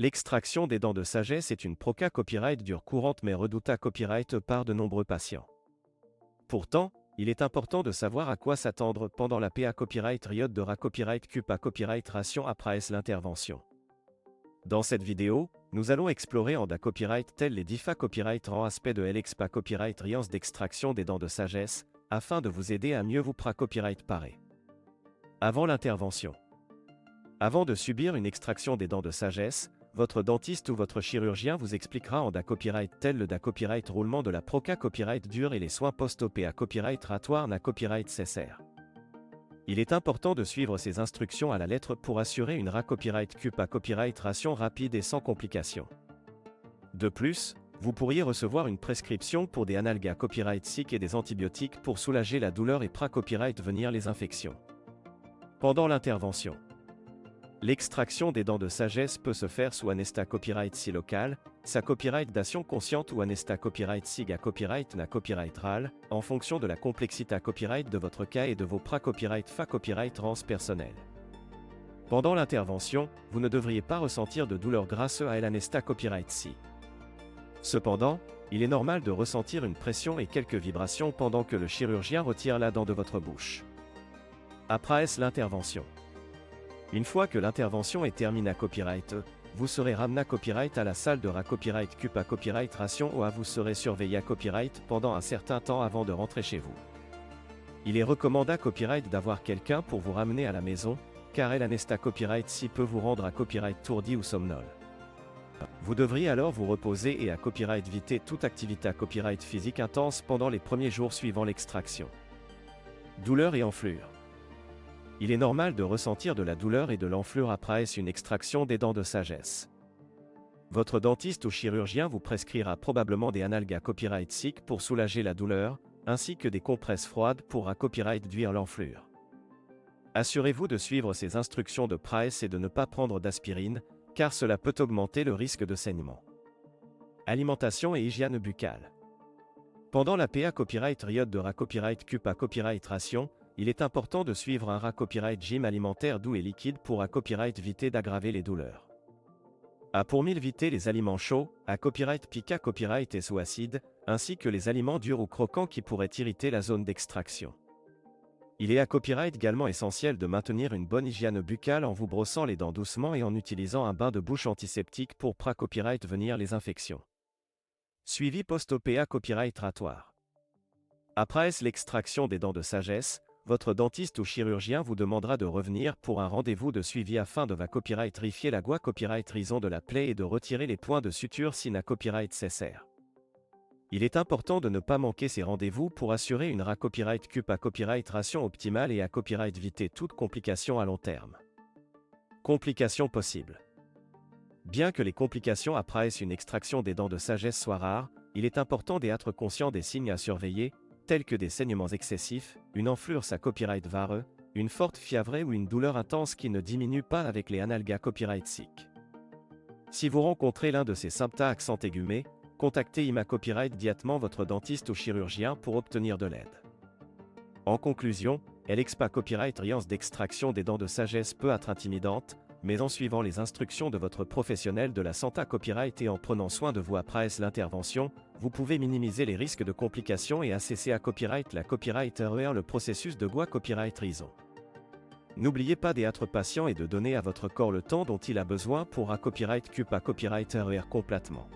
L'extraction des dents de sagesse est une proca copyright dure courante mais redoutable copyright par de nombreux patients. Pourtant, il est important de savoir à quoi s'attendre pendant la PA copyright riode de ra copyright CUPA copyright ration après l'intervention. Dans cette vidéo, nous allons explorer en da copyright tel les diffa copyright en aspect de l'XPA copyright riance d'extraction des dents de sagesse, afin de vous aider à mieux vous pra copyright parer. Avant l'intervention. Avant de subir une extraction des dents de sagesse, votre dentiste ou votre chirurgien vous expliquera en da copyright tel le da copyright roulement de la proca copyright dure et les soins post-op à copyright ratoire na copyright cessaire. Il est important de suivre ces instructions à la lettre pour assurer une ra copyright CUPA copyright ration rapide et sans complications. De plus, vous pourriez recevoir une prescription pour des analgas copyright SIC et des antibiotiques pour soulager la douleur et pra copyright venir les infections. Pendant l'intervention. L'extraction des dents de sagesse peut se faire sous anesta copyright si local, sa copyright d'ation consciente ou anesta copyright sig à copyright na copyright ral, en fonction de la complexité à copyright de votre cas et de vos pra copyright fa copyright rance personnel. Pendant l'intervention, vous ne devriez pas ressentir de douleur grâce à l'anesta copyright si. Cependant, il est normal de ressentir une pression et quelques vibrations pendant que le chirurgien retire la dent de votre bouche. Après l'intervention. Une fois que l'intervention est terminée à copyright, vous serez ramené à copyright à la salle de ra copyright CUPA copyright ration ou vous serez surveillé à copyright pendant un certain temps avant de rentrer chez vous. Il est recommandé à copyright d'avoir quelqu'un pour vous ramener à la maison, car l'anesta copyright si peut vous rendre à copyright tourdi ou somnol. Vous devriez alors vous reposer et à copyright éviter toute activité à copyright physique intense pendant les premiers jours suivant l'extraction. Douleur et enflure. Il est normal de ressentir de la douleur et de l'enflure après une extraction des dents de sagesse. Votre dentiste ou chirurgien vous prescrira probablement des analgas copyright SIC pour soulager la douleur, ainsi que des compresses froides pour à copyright réduire l'enflure. Assurez-vous de suivre ces instructions de price et de ne pas prendre d'aspirine, car cela peut augmenter le risque de saignement. Alimentation et hygiène buccale. Pendant la PA copyright riode de ra copyright CUPA copyright ration, il est important de suivre un ra copyright gym alimentaire doux et liquide pour à copyright éviter d'aggraver les douleurs. Pour éviter les aliments chauds, à copyright pica copyright et sous acide, ainsi que les aliments durs ou croquants qui pourraient irriter la zone d'extraction. Il est à copyright également essentiel de maintenir une bonne hygiène buccale en vous brossant les dents doucement et en utilisant un bain de bouche antiseptique pour pra copyright venir les infections. Suivi post-op à copyright ratoire. Après l'extraction des dents de sagesse, votre dentiste ou chirurgien vous demandera de revenir pour un rendez-vous de suivi afin de va copyright rifier la gua copyright rison de la plaie et de retirer les points de suture si na copyright cessaire. Il est important de ne pas manquer ces rendez-vous pour assurer une ra copyright CUPA copyright ration optimale et à copyright éviter toute complication à long terme. Complications possibles. Bien que les complications après une extraction des dents de sagesse soient rares, il est important d'être conscient des signes à surveiller, tels que des saignements excessifs, une enflure sa copyright vareux, une forte fièvre ou une douleur intense qui ne diminue pas avec les analgas copyright SIC. Si vous rencontrez l'un de ces symptômes accent aigumé, contactez IMA copyright immédiatement votre dentiste ou chirurgien pour obtenir de l'aide. En conclusion, l'XPA copyright riance d'extraction des dents de sagesse peut être intimidante, mais en suivant les instructions de votre professionnel de la santé copyright et en prenant soin de vous après l'intervention, vous pouvez minimiser les risques de complications et accéder à copyright la copyright le processus de gua copyright rison. N'oubliez pas d'être patient et de donner à votre corps le temps dont il a besoin pour à copyright CUPA copyright complètement.